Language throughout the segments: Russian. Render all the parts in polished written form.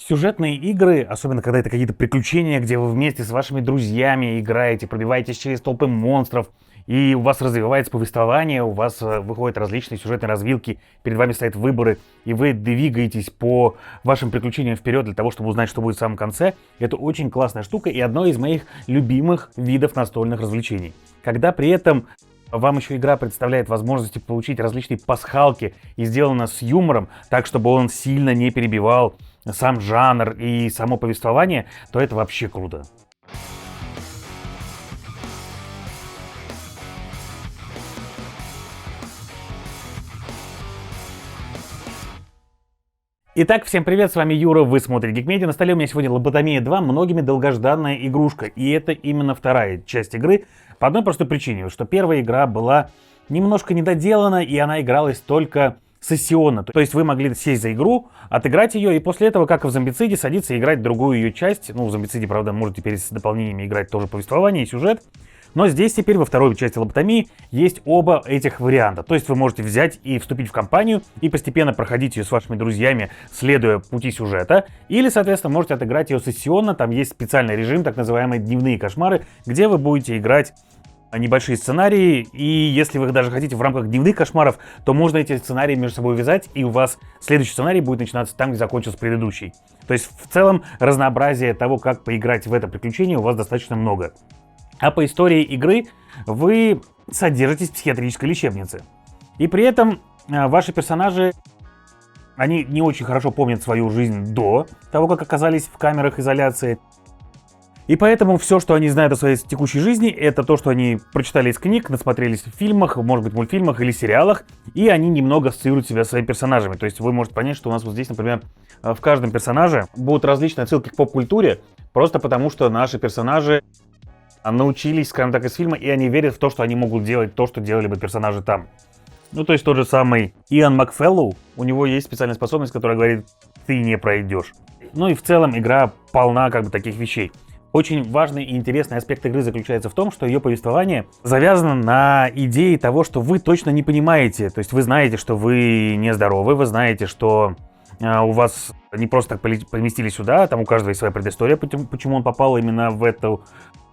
Сюжетные игры, особенно когда это какие-то приключения, где вы вместе с вашими друзьями играете, пробиваетесь через толпы монстров, и у вас развивается повествование, у вас выходят различные сюжетные развилки, перед вами стоят выборы, и вы двигаетесь по вашим приключениям вперед для того, чтобы узнать, что будет в самом конце. Это очень классная штука и одно из моих любимых видов настольных развлечений. Когда при этом вам еще игра представляет возможности получить различные пасхалки и сделана с юмором, так чтобы он сильно не перебивал сам жанр и само повествование, то это вообще круто. Итак, всем привет, с вами Юра, вы смотрите Geek Media. На столе у меня сегодня Лоботомия 2, многими долгожданная игрушка. И это именно вторая часть игры, по одной простой причине, что первая игра была немножко недоделана, и она игралась только сессионно. То есть вы могли сесть за игру, отыграть ее, и после этого, как и в Зомбициде, садиться и играть другую ее часть. Ну, в Зомбициде, правда, можете теперь с дополнениями играть тоже повествование и сюжет. Но здесь теперь во второй части Лоботомии есть оба этих варианта. То есть вы можете взять и вступить в кампанию и постепенно проходить ее с вашими друзьями, следуя пути сюжета. Или, соответственно, можете отыграть ее сессионно. Там есть специальный режим, так называемые дневные кошмары, где вы будете играть небольшие сценарии, и если вы даже хотите в рамках дневных кошмаров, то можно эти сценарии между собой вязать, и у вас следующий сценарий будет начинаться там, где закончился предыдущий. То есть в целом разнообразие того, как поиграть в это приключение, у вас достаточно много. А по истории игры вы содержитесь в психиатрической лечебнице. И при этом ваши персонажи, они не очень хорошо помнят свою жизнь до того, как оказались в камерах изоляции. И поэтому все, что они знают о своей текущей жизни, это то, что они прочитали из книг, насмотрелись в фильмах, может быть, мультфильмах или сериалах, и они немного ассоциируют себя со своими персонажами. То есть вы можете понять, что у нас вот здесь, например, в каждом персонаже будут различные отсылки к поп-культуре, просто потому что наши персонажи научились, скажем так, из фильма, и они верят в то, что они могут делать то, что делали бы персонажи там. Ну, то есть тот же самый Иан Макфеллоу, у него есть специальная способность, которая говорит: ты не пройдешь. Ну и в целом игра полна как бы таких вещей. Очень важный и интересный аспект игры заключается в том, что ее повествование завязано на идее того, что вы точно не понимаете. То есть вы знаете, что вы нездоровы, вы знаете, что у вас не просто так поместили сюда, там у каждого есть своя предыстория, почему он попал именно в эту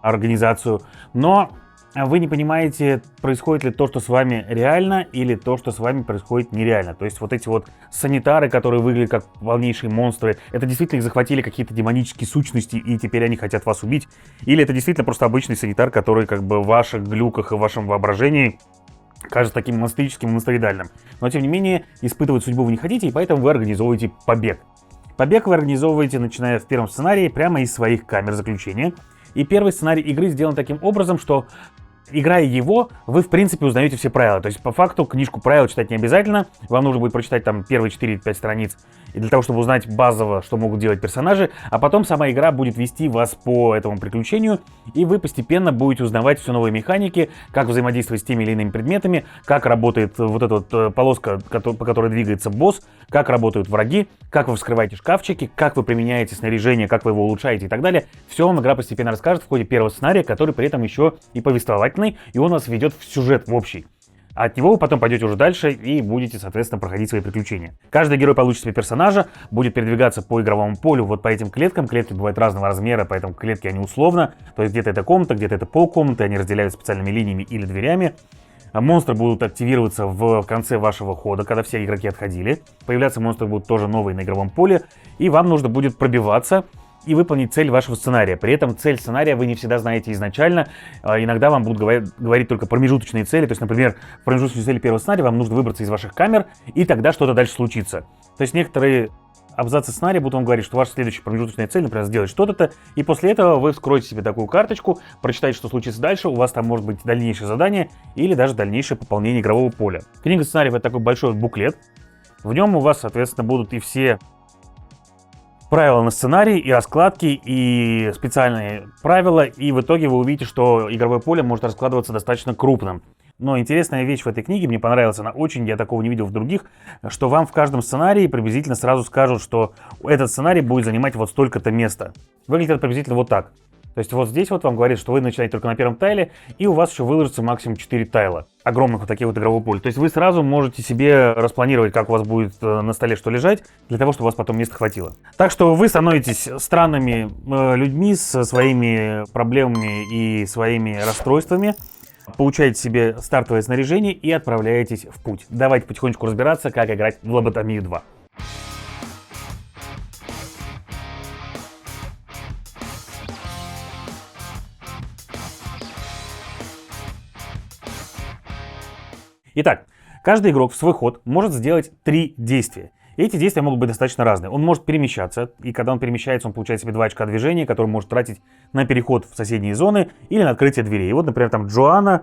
организацию. Но вы не понимаете, происходит ли то, что с вами реально, или то, что с вами происходит нереально. То есть вот эти вот санитары, которые выглядят как полнейшие монстры, это действительно их захватили какие-то демонические сущности, и теперь они хотят вас убить? Или это действительно просто обычный санитар, который как бы в ваших глюках и в вашем воображении кажется таким монстрическим и монстроидальным? Но тем не менее, испытывать судьбу вы не хотите, и поэтому вы организовываете побег. Побег вы организовываете, начиная в первом сценарии, прямо из своих камер заключения. И первый сценарий игры сделан таким образом, что, играя его, вы, в принципе, узнаете все правила. То есть, по факту, книжку правил читать не обязательно. Вам нужно будет прочитать там первые 4-5 страниц, и для того, чтобы узнать базово, что могут делать персонажи. А потом сама игра будет вести вас по этому приключению, и вы постепенно будете узнавать все новые механики, как взаимодействовать с теми или иными предметами, как работает вот эта вот полоска, по которой двигается босс, как работают враги, как вы вскрываете шкафчики, как вы применяете снаряжение, как вы его улучшаете и так далее. Все вам игра постепенно расскажет в ходе первого сценария, который при этом еще и повествовательный, и он вас ведет в сюжет в общий. А от него вы потом пойдете уже дальше и будете, соответственно, проходить свои приключения. Каждый герой получит себе персонажа, будет передвигаться по игровому полю вот по этим клеткам. Клетки бывают разного размера, поэтому клетки они условно. То есть где-то это комната, где-то это полкомнаты, они разделяют специальными линиями или дверями. Монстры будут активироваться в конце вашего хода, когда все игроки отходили. Появляться монстры будут тоже новые на игровом поле, и вам нужно будет пробиваться и выполнить цель вашего сценария. При этом цель сценария вы не всегда знаете изначально. Иногда вам будут говорить только промежуточные цели. То есть, например, в промежуточной цели первого сценария вам нужно выбраться из ваших камер, и тогда что-то дальше случится. То есть некоторые абзацы сценария будут вам говорить, что ваша следующая промежуточная цель, например, сделать что-то, и после этого вы вскроете себе такую карточку, прочитаете, что случится дальше, у вас там может быть дальнейшее задание или даже дальнейшее пополнение игрового поля. Книга сценариев — это такой большой буклет. В нем у вас, соответственно, будут и все правила на сценарий, и раскладки, и специальные правила, и в итоге вы увидите, что игровое поле может раскладываться достаточно крупным. Но интересная вещь в этой книге, мне понравилась она очень, я такого не видел в других, что вам в каждом сценарии приблизительно сразу скажут, что этот сценарий будет занимать вот столько-то места. Выглядит это приблизительно вот так. То есть вот здесь вот вам говорит, что вы начинаете только на первом тайле, и у вас еще выложится максимум 4 тайла. Огромных вот таких вот игрового поля. То есть вы сразу можете себе распланировать, как у вас будет на столе что лежать, для того, чтобы у вас потом места хватило. Так что вы становитесь странными людьми со своими проблемами и своими расстройствами, получаете себе стартовое снаряжение и отправляетесь в путь. Давайте потихонечку разбираться, как играть в Лоботомию 2. Итак, каждый игрок в свой ход может сделать 3 действия. И эти действия могут быть достаточно разные. Он может перемещаться, и когда он перемещается, он получает себе 2 очка движения, которые он может тратить на переход в соседние зоны или на открытие дверей. И вот, например, там Джоанна,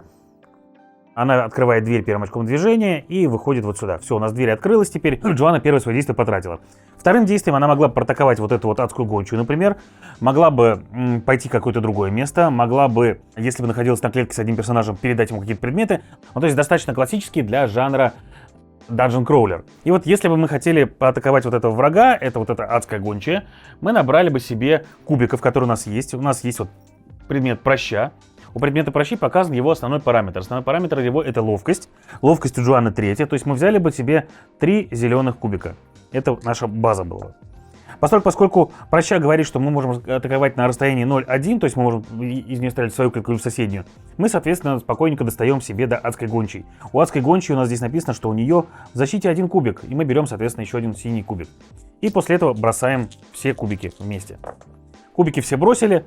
она открывает дверь первым очком движения и выходит вот сюда. Все, у нас дверь открылась теперь, Джоанна первое свое действие потратила. Вторым действием она могла бы проатаковать вот эту вот адскую гончую, например, могла бы пойти в какое-то другое место, могла бы, если бы находилась на клетке с одним персонажем, передать ему какие-то предметы. Ну, то есть достаточно классический для жанра Dungeon Crawler. И вот если бы мы хотели поатаковать вот этого врага, это вот эта адская гончая, мы набрали бы себе кубиков, которые у нас есть. У нас есть вот предмет проща. У предмета прощи показан его основной параметр. Основной параметр его это ловкость. Ловкость у Джоанны 3. То есть мы взяли бы себе 3 зеленых кубика. Это наша база была. Поскольку проща говорит, что мы можем атаковать на расстоянии 0,1, то есть мы можем из нее стрелять в свою клетку или в соседнюю, мы, соответственно, спокойненько достаем себе до адской гончей. У адской гончей у нас здесь написано, что у нее в защите 1 кубик, и мы берем, соответственно, еще один синий кубик. И после этого бросаем все кубики вместе. Кубики все бросили,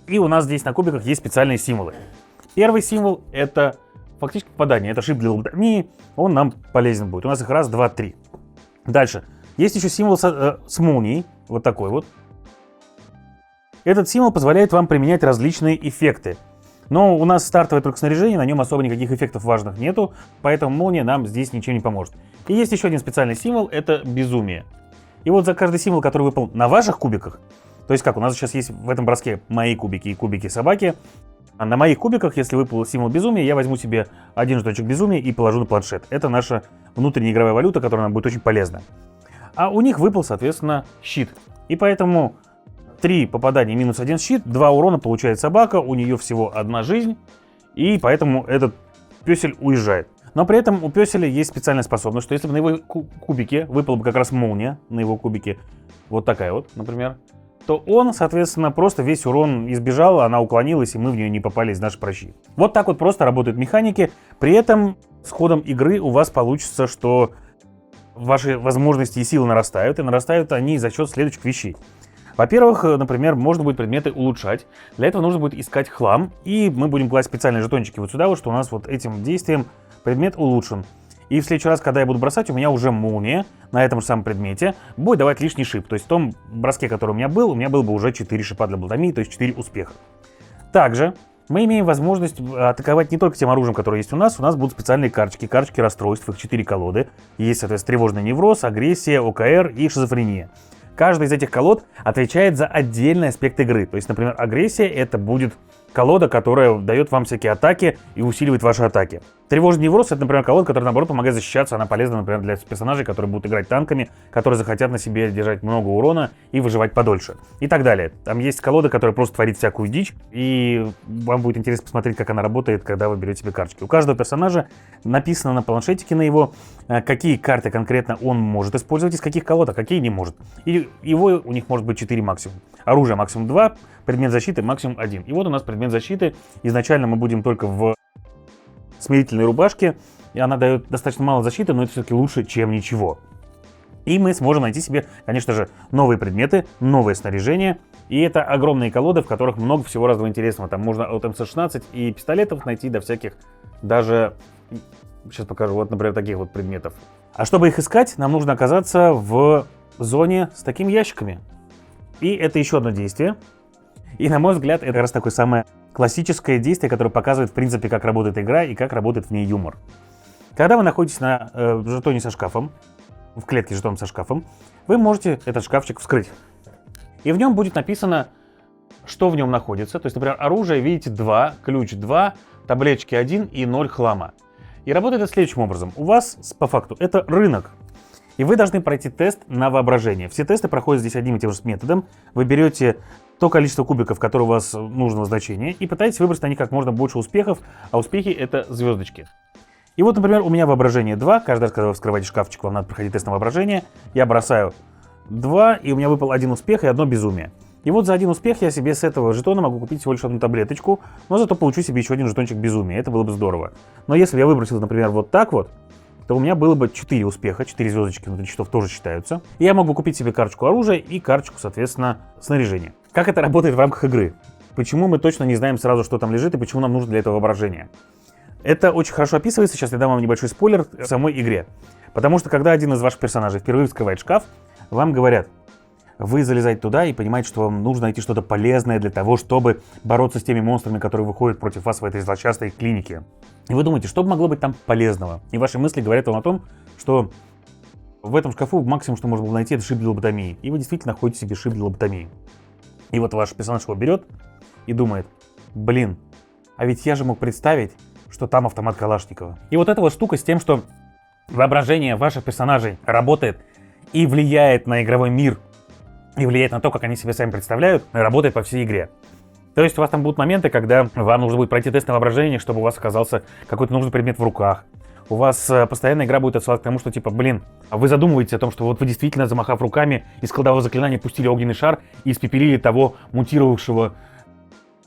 и у нас здесь на кубиках есть специальные символы. Первый символ — это фактически попадание, это шип для лоботомии, он нам полезен будет. У нас их раз, два, 3. Дальше. Есть еще символ с молнией, вот такой вот. Этот символ позволяет вам применять различные эффекты. Но у нас стартовое только снаряжение, на нем особо никаких эффектов важных нету, поэтому молния нам здесь ничем не поможет. И есть еще один специальный символ, это безумие. И вот за каждый символ, который выпал на ваших кубиках, то есть как, у нас сейчас есть в этом броске мои кубики и кубики собаки, а на моих кубиках, если выпал символ безумия, я возьму себе один жетончик безумия и положу на планшет. Это наша внутренняя игровая валюта, которая нам будет очень полезна. А у них выпал, соответственно, щит. И поэтому 3 попадания минус 1 щит, 2 урона получает собака, у нее всего 1 жизнь, и поэтому этот пёсель уезжает. Но при этом у пёселя есть специальная способность, что если бы на его кубике выпала бы как раз молния, на его кубике, вот такая вот, например, то он, соответственно, просто весь урон избежал, она уклонилась, и мы в нее не попали из нашей прощи. Вот так вот просто работают механики. При этом с ходом игры у вас получится, что ваши возможности и силы нарастают, и нарастают они за счет следующих вещей. Во-первых, например, можно будет предметы улучшать. Для этого нужно будет искать хлам, и мы будем класть специальные жетончики вот сюда, вот, что у нас вот этим действием предмет улучшен. И в следующий раз, когда я буду бросать, у меня уже молния на этом же самом предмете будет давать лишний шип. То есть в том броске, который у меня был бы уже 4 шипа для лоботомии, то есть 4 успеха. Также мы имеем возможность атаковать не только тем оружием, которое есть у нас будут специальные карточки расстройств, их 4 колоды. Есть, соответственно, тревожный невроз, агрессия, ОКР и шизофрения. Каждая из этих колод отвечает за отдельный аспект игры. То есть, например, агрессия — это будет колода, которая дает вам всякие атаки и усиливает ваши атаки. Тревожный невроз — это, например, колода, которая, наоборот, помогает защищаться. Она полезна, например, для персонажей, которые будут играть танками, которые захотят на себе держать много урона и выживать подольше. И так далее. Там есть колода, которая просто творит всякую дичь, и вам будет интересно посмотреть, как она работает, когда вы берете себе карточки. У каждого персонажа написано на планшетике на его, какие карты конкретно он может использовать, из каких колод, а какие не может. И его у них может быть 4 максимум. Оружие максимум 2, предмет защиты максимум 1. И вот у нас предмет защиты. Изначально мы будем только в смирительной рубашке, и она дает достаточно мало защиты, но это все-таки лучше, чем ничего. И мы сможем найти себе, конечно же, новые предметы, новое снаряжение. И это огромные колоды, в которых много всего разного интересного. Там можно от МС-16 и пистолетов найти до всяких, даже, сейчас покажу, вот, например, таких вот предметов. А чтобы их искать, нам нужно оказаться в зоне с такими ящиками. И это еще одно действие. И, на мой взгляд, это как раз такое самое классическое действие, которое показывает, в принципе, как работает игра и как работает в ней юмор. Когда вы находитесь на жетоне со шкафом, в клетке с жетоном со шкафом, вы можете этот шкафчик вскрыть. И в нем будет написано, что в нем находится. То есть, например, оружие, видите, 2, ключ 2, таблеточки 1 и 0 хлама. И работает это следующим образом. У вас, по факту, это рынок. И вы должны пройти тест на воображение. Все тесты проходят здесь одним и тем же методом. Вы берете то количество кубиков, которое у вас нужного значения, и пытаетесь выбрать на них как можно больше успехов, а успехи — это звездочки. И вот, например, у меня воображение 2. Каждый раз, когда вы вскрываете шкафчик, вам надо проходить тест на воображение. Я бросаю 2, и у меня выпал 1 успех и 1 безумие. И вот за 1 успех я себе с этого жетона могу купить всего лишь 1 таблеточку, но зато получу себе еще 1 жетончик безумия. Это было бы здорово. Но если бы я выбросил, например, вот так вот, то у меня было бы 4 успеха, 4 звездочки внутри счетов тоже считаются. И я мог бы купить себе карточку оружия и карточку, соответственно, снаряжения. Как это работает в рамках игры? Почему мы точно не знаем сразу, что там лежит и почему нам нужно для этого воображение? Это очень хорошо описывается, сейчас я дам вам небольшой спойлер в самой игре. Потому что когда один из ваших персонажей впервые вскрывает шкаф, вам говорят: вы залезаете туда и понимаете, что вам нужно найти что-то полезное для того, чтобы бороться с теми монстрами, которые выходят против вас в этой злосчастной клинике. И вы думаете, что могло быть там полезного? И ваши мысли говорят вам о том, что в этом шкафу максимум, что можно было найти, это шип для лоботомии. И вы действительно находите себе шип для лоботомии. И вот ваш персонаж его берет и думает: блин, а ведь я же мог представить, что там автомат Калашникова. И вот эта вот штука с тем, что воображение ваших персонажей работает и влияет на игровой мир, и влияет на то, как они себя сами представляют, работает по всей игре. То есть у вас там будут моменты, когда вам нужно будет пройти тест на воображение, чтобы у вас оказался какой-то нужный предмет в руках. У вас постоянно игра будет отсылать к тому, что типа, блин, вы задумываетесь о том, что вот вы действительно, замахав руками, из кладового заклинания пустили огненный шар и испепелили того мутировавшего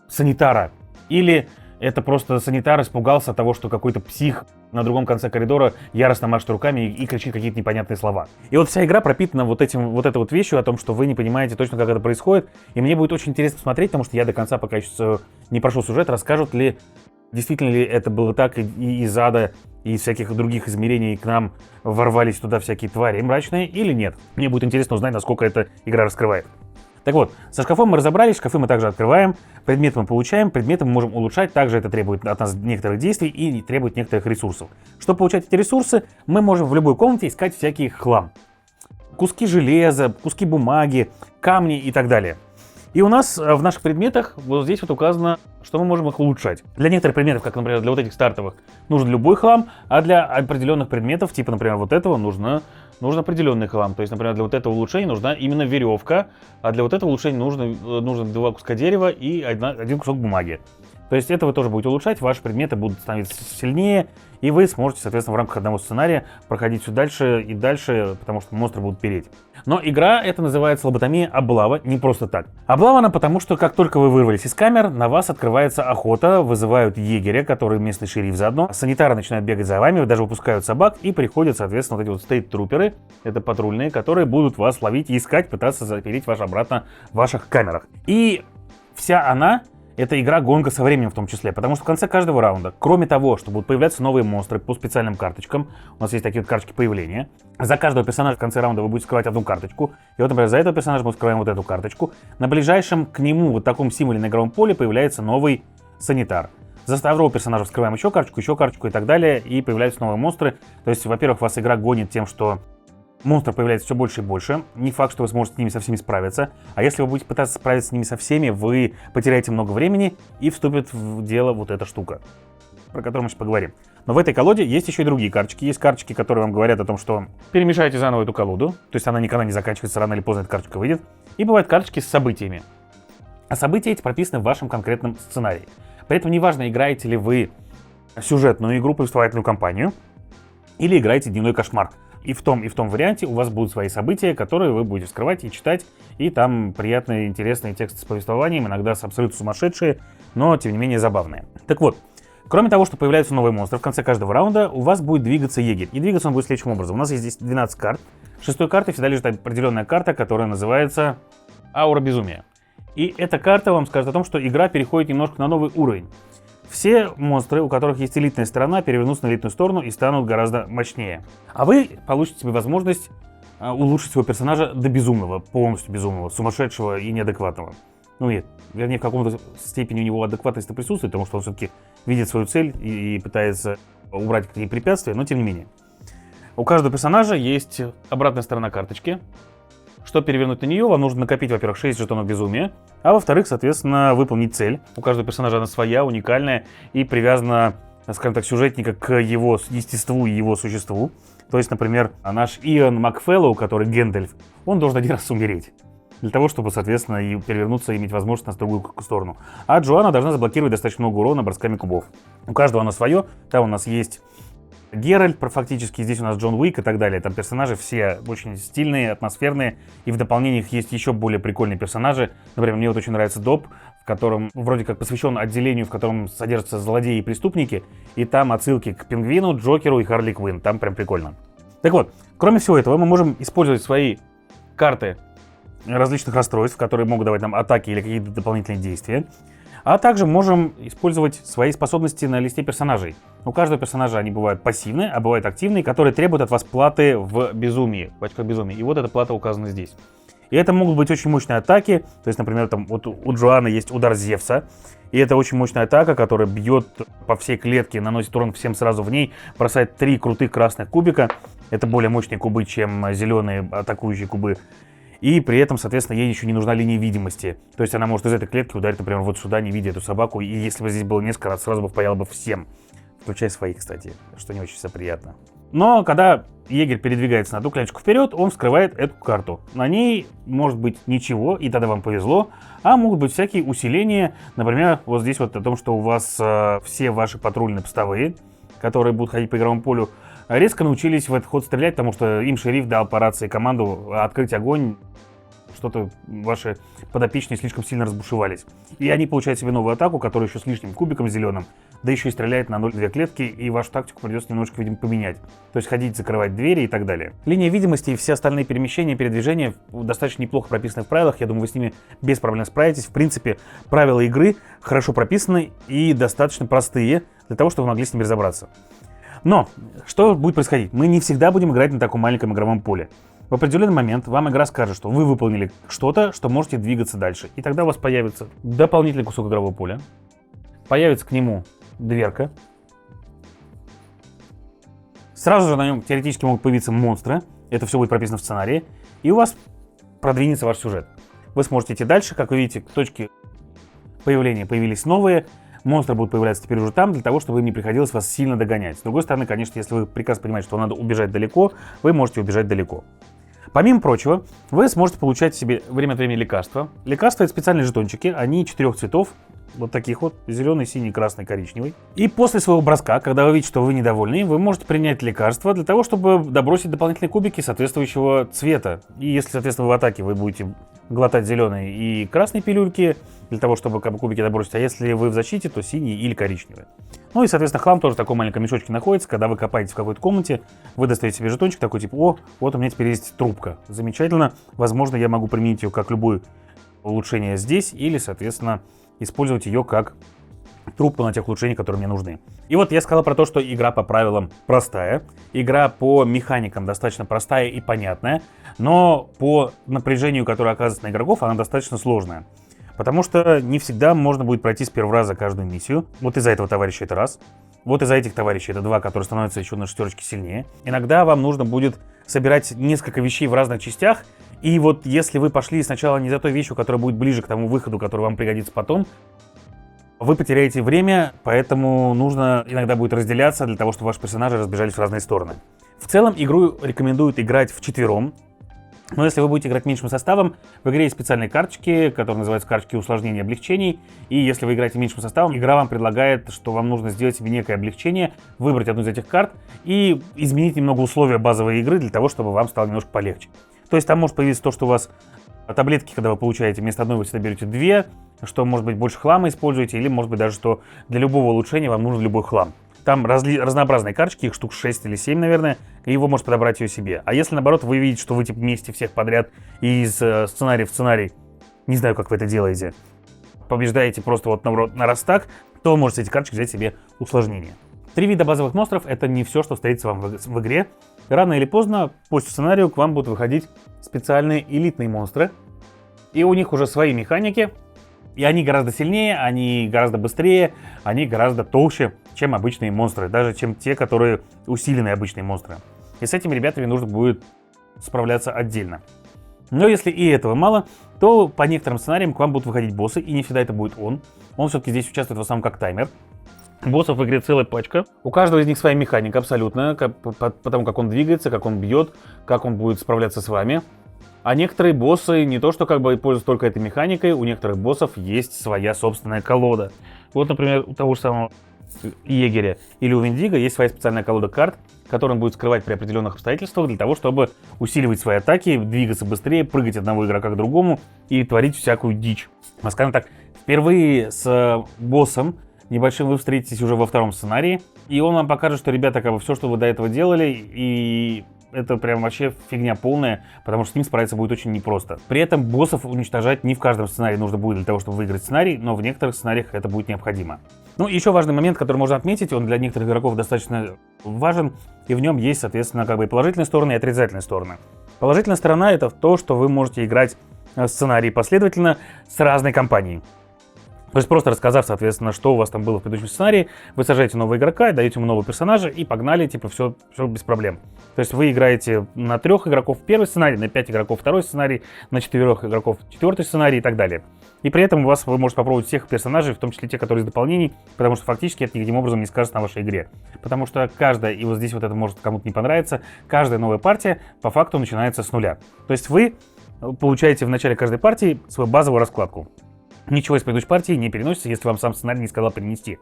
санитара. Или это просто санитар испугался от того, что какой-то псих на другом конце коридора яростно машет руками и кричит какие-то непонятные слова. И вот вся игра пропитана вот этой вот вещью о том, что вы не понимаете точно, как это происходит. И мне будет очень интересно посмотреть, потому что я до конца пока еще не прошел сюжет, расскажут ли, действительно ли это было так, и из ада, и из всяких других измерений к нам ворвались туда всякие твари мрачные, или нет. Мне будет интересно узнать, насколько эта игра раскрывает. Так вот, со шкафом мы разобрались, шкафы мы также открываем, предметы мы получаем, предметы мы можем улучшать, также это требует от нас некоторых действий и требует некоторых ресурсов. Чтобы получать эти ресурсы, мы можем в любой комнате искать всякий хлам. Куски железа, куски бумаги, камни и так далее. И у нас в наших предметах вот здесь вот указано, что мы можем их улучшать. Для некоторых предметов, как, например, для вот этих стартовых, нужен любой хлам, а для определенных предметов, типа, например, вот этого, нужен определенный хлам. То есть, например, для вот этого улучшения нужна именно веревка, а для вот этого улучшения нужно 2 куска дерева и 1 кусок бумаги. То есть это вы тоже будете улучшать, ваши предметы будут становиться сильнее, и вы сможете, соответственно, в рамках одного сценария проходить все дальше и дальше, потому что монстры будут переть. Но игра эта называется лоботомия облава не просто так. Облава она потому, что как только вы вырвались из камер, на вас открывается охота, вызывают егеря, который местный шериф заодно, санитары начинают бегать за вами, даже выпускают собак, и приходят, соответственно, вот эти вот стейт-труперы, это патрульные, которые будут вас ловить и искать, пытаться запереть вас обратно в ваших камерах. И вся она... Это игра гонка со временем в том числе, потому что в конце каждого раунда, кроме того, что будут появляться новые монстры по специальным карточкам, у нас есть такие вот карточки появления, за каждого персонажа в конце раунда вы будете скрывать 1 карточку, и вот, например, за этого персонажа мы скрываем вот эту карточку, на ближайшем к нему вот таком символе на игровом поле появляется новый санитар. За второго персонажа вскрываем еще карточку и так далее, и появляются новые монстры. То есть, во-первых, вас игра гонит тем, что монстров появляется все больше и больше. Не факт, что вы сможете с ними со всеми справиться. А если вы будете пытаться справиться с ними со всеми, вы потеряете много времени и вступит в дело вот эта штука, про которую мы сейчас поговорим. Но в этой колоде есть еще и другие карточки. Есть карточки, которые вам говорят о том, что перемешайте заново эту колоду. То есть она никогда не заканчивается, рано или поздно эта карточка выйдет. И бывают карточки с событиями. А события эти прописаны в вашем конкретном сценарии. При этом неважно, играете ли вы сюжетную игру, повествовательную кампанию, или играете дневной кошмар. И в том варианте у вас будут свои события, которые вы будете вскрывать и читать. И там приятные, интересные тексты с повествованием, иногда абсолютно сумасшедшие, но тем не менее забавные. Так вот, кроме того, что появляются новые монстры, в конце каждого раунда у вас будет двигаться егерь. И двигаться он будет следующим образом. У нас есть здесь 12 карт. 6-й картой всегда лежит определенная карта, которая называется Аура Безумия. И эта карта вам скажет о том, что игра переходит немножко на новый уровень. Все монстры, у которых есть элитная сторона, перевернутся на элитную сторону и станут гораздо мощнее. А вы получите себе возможность улучшить своего персонажа до безумного, полностью безумного, сумасшедшего и неадекватного. Ну нет, вернее, в каком-то степени у него адекватность присутствует, потому что он все-таки видит свою цель и пытается убрать какие-то препятствия, но тем не менее. У каждого персонажа есть обратная сторона карточки. Чтобы перевернуть на нее, вам нужно накопить, во-первых, 6 жетонов безумия, а во-вторых, соответственно, выполнить цель. У каждого персонажа она своя, уникальная и привязана, скажем так, сюжетника к его естеству и его существу. То есть, например, наш Иоанн Макфеллоу, который Гэндальф, он должен один раз умереть. Для того, чтобы, соответственно, и перевернуться и иметь возможность на другую сторону. А Джоанна должна заблокировать достаточно много урона бросками кубов. У каждого оно свое. Там у нас есть Геральт, фактически здесь у нас Джон Уик и так далее. Там персонажи все очень стильные, атмосферные. И в дополнение их есть еще более прикольные персонажи. Например, мне вот очень нравится Доп, в котором вроде как посвящен отделению, в котором содержатся злодеи и преступники. И там отсылки к Пингвину, Джокеру и Харли Квинн. Там прям прикольно. Так вот, кроме всего этого, мы можем использовать свои карты различных расстройств, которые могут давать нам атаки или какие-то дополнительные действия. А также можем использовать свои способности на листе персонажей. У каждого персонажа они бывают пассивные, а бывают активные, которые требуют от вас платы в безумии, в очках безумия. И вот эта плата указана здесь. И это могут быть очень мощные атаки. То есть, например, там вот у Джоанны есть удар Зевса. И это очень мощная атака, которая бьет по всей клетке, наносит урон всем сразу в ней, бросает 3 крутых красных кубика. Это более мощные кубы, чем зеленые атакующие кубы. И при этом, соответственно, ей еще не нужна линия видимости. То есть она может из этой клетки ударить, например, вот сюда, не видя эту собаку. И если бы здесь было несколько раз, сразу бы впаял бы всем. Включая своих, кстати, что не очень все приятно. Но когда егерь передвигается на одну клеточку вперед, он вскрывает эту карту. На ней может быть ничего, и тогда вам повезло. А могут быть всякие усиления. Например, вот здесь вот о том, что у вас все ваши патрульные постовые, которые будут ходить по игровому полю, резко научились в этот ход стрелять, потому что им шериф дал по рации команду открыть огонь. Что-то ваши подопечные слишком сильно разбушевались. И они получают себе новую атаку, которая еще с лишним кубиком зеленым, да еще и стреляет на 0,2 клетки, и вашу тактику придется немножко, видимо, поменять. То есть ходить, закрывать двери и так далее. Линия видимости и все остальные перемещения, передвижения достаточно неплохо прописаны в правилах. Я думаю, вы с ними без проблем справитесь. В принципе, правила игры хорошо прописаны и достаточно простые для того, чтобы вы могли с ними разобраться. Но что будет происходить? Мы не всегда будем играть на таком маленьком игровом поле. В определенный момент вам игра скажет, что вы выполнили что-то, что можете двигаться дальше. И тогда у вас появится дополнительный кусок игрового поля. Появится к нему дверка. Сразу же на нем теоретически могут появиться монстры. Это все будет прописано в сценарии. И у вас продвинется ваш сюжет. Вы сможете идти дальше. Как вы видите, точки появления появились новые. Монстры будут появляться теперь уже там, для того, чтобы им не приходилось вас сильно догонять. С другой стороны, конечно, если вы прекрасно понимаете, что надо убежать далеко, вы можете убежать далеко. Помимо прочего, вы сможете получать себе время от времени лекарства. Лекарства — это специальные жетончики, они 4 цветов, вот таких вот, зеленый, синий, красный, коричневый. И после своего броска, когда вы видите, что вы недовольны, вы можете принять лекарство для того, чтобы добросить дополнительные кубики соответствующего цвета. И если, соответственно, в атаке вы будете глотать зеленые и красные пилюльки, для того, чтобы кубики добросить, а если вы в защите, то синие или коричневые. Ну и, соответственно, хлам тоже в таком маленьком мешочке находится. Когда вы копаетесь в какой-то комнате, вы достаете себе жетончик, такой типа: о, вот у меня теперь есть трубка. Замечательно. Возможно, я могу применить ее как любое улучшение здесь, или, соответственно, использовать ее как трубку на тех улучшений, которые мне нужны. И вот я сказал про то, что игра по правилам простая, игра по механикам достаточно простая и понятная, но по напряжению, которое оказывается на игроков, она достаточно сложная. Потому что не всегда можно будет пройти с первого раза каждую миссию. Вот из-за этого товарища это раз. Вот из-за этих товарищей это два, которые становятся еще на шестерочке сильнее. Иногда вам нужно будет собирать несколько вещей в разных частях. И вот если вы пошли сначала не за той вещью, которая будет ближе к тому выходу, который вам пригодится потом, вы потеряете время, поэтому нужно иногда будет разделяться для того, чтобы ваши персонажи разбежались в разные стороны. В целом игру рекомендуют играть вчетвером. Но если вы будете играть меньшим составом, в игре есть специальные карточки, которые называются карточки усложнений и облегчений. И если вы играете меньшим составом, игра вам предлагает, что вам нужно сделать себе некое облегчение, выбрать одну из этих карт и изменить немного условия базовой игры для того, чтобы вам стало немножко полегче. То есть там может появиться то, что у вас таблетки, когда вы получаете вместо одной, вы всегда берете две, что может быть больше хлама используете, или может быть даже, что для любого улучшения вам нужен любой хлам. Там разнообразные карточки, их штук 6 или 7, наверное, и его может подобрать ее себе. А если, наоборот, вы видите, что вы типа вместе всех подряд и из сценария в сценарий, не знаю, как вы это делаете, побеждаете просто вот на раз так, то можете эти карточки взять себе усложнение. 3 вида базовых монстров — это не все, что встретится вам в игре. Рано или поздно, по сценарию, к вам будут выходить специальные элитные монстры. И у них уже свои механики. И они гораздо сильнее, они гораздо быстрее, они гораздо толще, чем обычные монстры. Даже чем те, которые усиленные обычные монстры. И с этими ребятами нужно будет справляться отдельно. Но если и этого мало, то по некоторым сценариям к вам будут выходить боссы. И не всегда это будет он. Он все-таки здесь участвует в основном как таймер. Боссов в игре целая пачка. У каждого из них своя механика абсолютно, потому как он двигается, как он бьет, как он будет справляться с вами. А некоторые боссы не то что как бы пользуются только этой механикой, у некоторых боссов есть своя собственная колода. Вот, например, у того же самого егеря или у Виндиго есть своя специальная колода карт, которую он будет скрывать при определенных обстоятельствах для того, чтобы усиливать свои атаки, двигаться быстрее, прыгать от одного игрока к другому и творить всякую дичь. Скажем так, впервые с боссом небольшим вы встретитесь уже во втором сценарии, и он вам покажет, что, ребята, как бы все, что вы до этого делали, и это прям вообще фигня полная, потому что с ним справиться будет очень непросто. При этом боссов уничтожать не в каждом сценарии нужно будет для того, чтобы выиграть сценарий, но в некоторых сценариях это будет необходимо. Ну, еще важный момент, который можно отметить, он для некоторых игроков достаточно важен, и в нем есть, соответственно, как бы и положительные стороны, и отрицательные стороны. Положительная сторона — это то, что вы можете играть сценарии последовательно с разной компанией. То есть просто рассказав, соответственно, что у вас там было в предыдущем сценарии, вы сажаете нового игрока, даете ему нового персонажа и погнали, типа, все без проблем. То есть вы играете на 3 игроков первый сценарий, на 5 игроков второй сценарий, на 4 игроков четвертый сценарий и так далее. И при этом вы можете попробовать всех персонажей, в том числе те, которые из дополнений, потому что фактически это никаким образом не скажется на вашей игре. Потому что каждая, и вот здесь вот это может кому-то не понравиться, каждая новая партия по факту начинается с нуля. То есть вы получаете в начале каждой партии свою базовую раскладку. Ничего из предыдущей партии не переносится, если вам сам сценарий не сказал перенести.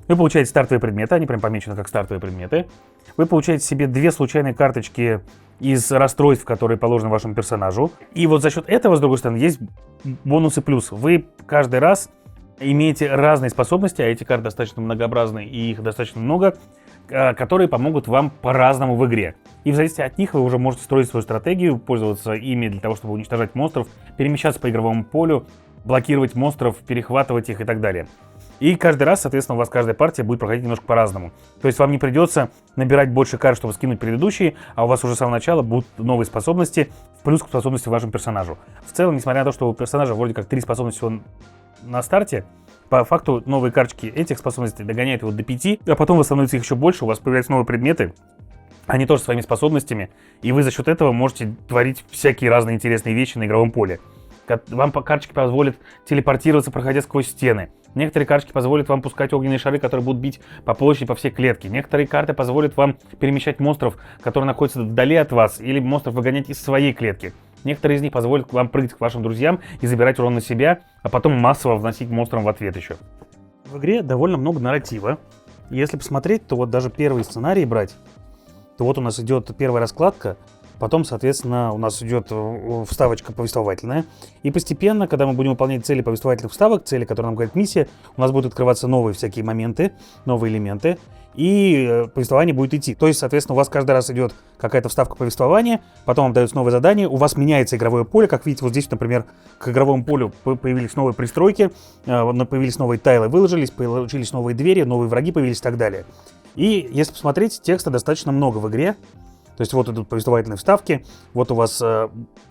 Вы получаете стартовые предметы, они прям помечены как стартовые предметы. Вы получаете себе 2 случайные карточки из расстройств, которые положены вашему персонажу. И вот за счет этого, с другой стороны, есть бонусы плюс. Вы каждый раз имеете разные способности, а эти карты достаточно многообразны и их достаточно много, которые помогут вам по-разному в игре. И в зависимости от них вы уже можете строить свою стратегию, пользоваться ими для того, чтобы уничтожать монстров, перемещаться по игровому полю, блокировать монстров, перехватывать их и так далее. И каждый раз, соответственно, у вас каждая партия будет проходить немножко по-разному. То есть вам не придется набирать больше карт, чтобы скинуть предыдущие, а у вас уже с самого начала будут новые способности, в плюс к способности вашему персонажу. В целом, несмотря на то, что у персонажа вроде как 3 способности всего на старте, по факту новые карточки этих способностей догоняют его до 5, а потом становится их еще больше, у вас появляются новые предметы, они тоже своими способностями, и вы за счет этого можете творить всякие разные интересные вещи на игровом поле. Вам карточки позволят телепортироваться, проходя сквозь стены. Некоторые карточки позволят вам пускать огненные шары, которые будут бить по площади, по всей клетке. Некоторые карты позволят вам перемещать монстров, которые находятся вдали от вас, или монстров выгонять из своей клетки. Некоторые из них позволят вам прыгать к вашим друзьям и забирать урон на себя, а потом массово вносить монстрам в ответ еще. В игре довольно много нарратива. Если посмотреть, то вот даже первый сценарий брать, то вот у нас идет первая раскладка. Потом, соответственно, у нас идет вставочка повествовательная. И постепенно, когда мы будем выполнять цели повествовательных вставок, цели, которые нам говорит миссия, у нас будут открываться новые всякие моменты, новые элементы. И повествование будет идти. То есть, соответственно, у вас каждый раз идет какая-то вставка повествования, потом вам дается новое задание, у вас меняется игровое поле. Как видите, вот здесь, например, к игровому полю появились новые пристройки, появились новые тайлы, выложились, получились новые двери, новые враги появились и так далее. И если посмотреть, текста достаточно много в игре. То есть вот идут повествовательные вставки, вот у вас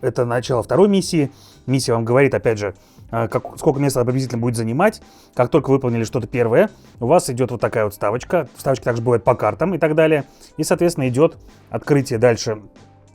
это начало второй миссии. Миссия вам говорит, опять же, сколько места приблизительно будет занимать. Как только выполнили что-то первое, у вас идет вот такая вот вставочка. Вставочки также бывают по картам и так далее. И, соответственно, идет открытие дальше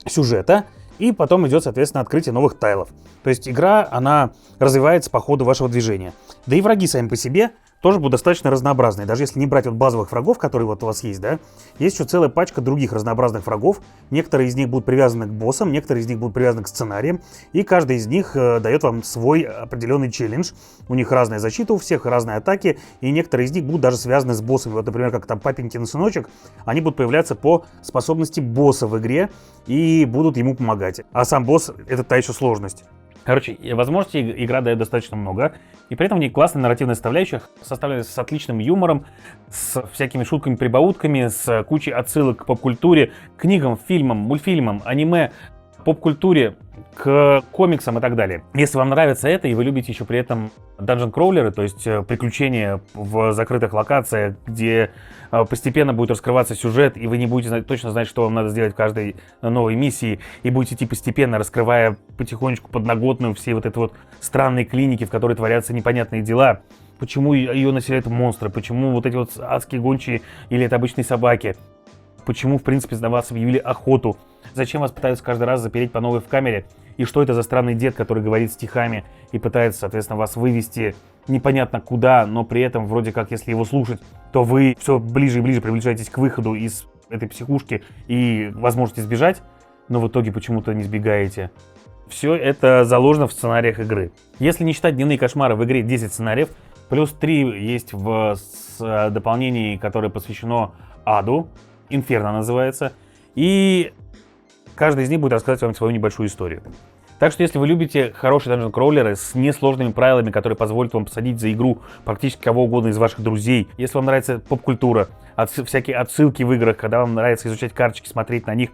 сюжета. И потом идет, соответственно, открытие новых тайлов. То есть игра, она развивается по ходу вашего движения. Да и враги сами по себе тоже будут достаточно разнообразные. Даже если не брать вот базовых врагов, которые вот у вас есть, да, есть еще целая пачка других разнообразных врагов. Некоторые из них будут привязаны к боссам, некоторые из них будут привязаны к сценариям. И каждый из них дает вам свой определенный челлендж. У них разная защита, у всех разные атаки. И некоторые из них будут даже связаны с боссами. Вот, например, как там папенькин сыночек, они будут появляться по способности босса в игре и будут ему помогать. А сам босс — это та еще сложность. Короче, возможностей игра дает достаточно много, и при этом в ней классная нарративная составляющая, составленная с отличным юмором, с всякими шутками-прибаутками, с кучей отсылок к поп-культуре, книгам, фильмам, мультфильмам, аниме, поп-культуре, к комиксам и так далее. Если вам нравится это, и вы любите еще при этом данжен-кроулеры, то есть приключения в закрытых локациях, где постепенно будет раскрываться сюжет, и вы не будете точно знать, что вам надо сделать в каждой новой миссии, и будете идти постепенно, раскрывая потихонечку подноготную все вот это вот странные клиники, в которой творятся непонятные дела. Почему ее населяют монстры, почему вот эти вот адские гончие или это обычные собаки, почему, в принципе, на вас объявили охоту, зачем вас пытаются каждый раз запереть по новой в камере, и что это за странный дед, который говорит стихами и пытается, соответственно, вас вывести непонятно куда, но при этом вроде как, если его слушать, то вы все ближе и ближе приближаетесь к выходу из этой психушки и возможности сбежать, но в итоге почему-то не сбегаете. Все это заложено в сценариях игры. Если не считать дневные кошмары, в игре 10 сценариев, плюс 3 есть в дополнении, которое посвящено аду, Инферно называется, и каждый из них будет рассказывать вам свою небольшую историю. Так что, если вы любите хорошие данжен-кроулеры с несложными правилами, которые позволят вам посадить за игру практически кого угодно из ваших друзей, если вам нравится поп-культура, всякие отсылки в играх, когда вам нравится изучать карточки, смотреть на них,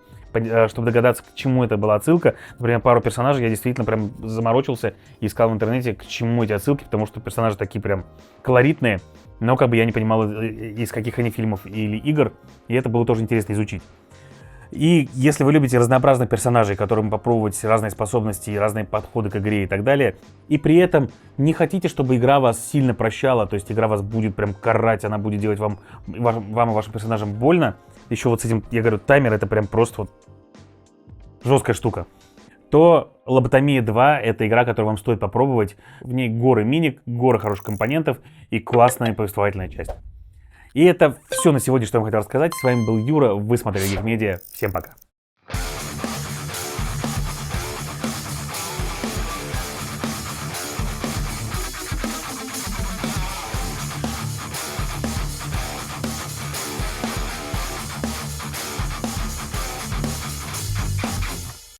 чтобы догадаться, к чему это была отсылка. Например, пару персонажей я действительно прям заморочился и искал в интернете, к чему эти отсылки, потому что персонажи такие прям колоритные, но как бы я не понимал, из каких они фильмов или игр, и это было тоже интересно изучить. И если вы любите разнообразных персонажей, которым попробовать разные способности, разные подходы к игре и так далее, и при этом не хотите, чтобы игра вас сильно прощала, то есть игра вас будет прям карать, она будет делать вам и вашим персонажам больно, еще вот с этим, я говорю, таймер это прям просто вот жесткая штука, то Лоботомия 2 — это игра, которую вам стоит попробовать. В ней горы миник, горы хороших компонентов и классная повествовательная часть. И это все на сегодня, что я вам хотел рассказать. С вами был Юра, вы смотрели Geek Media. Всем пока.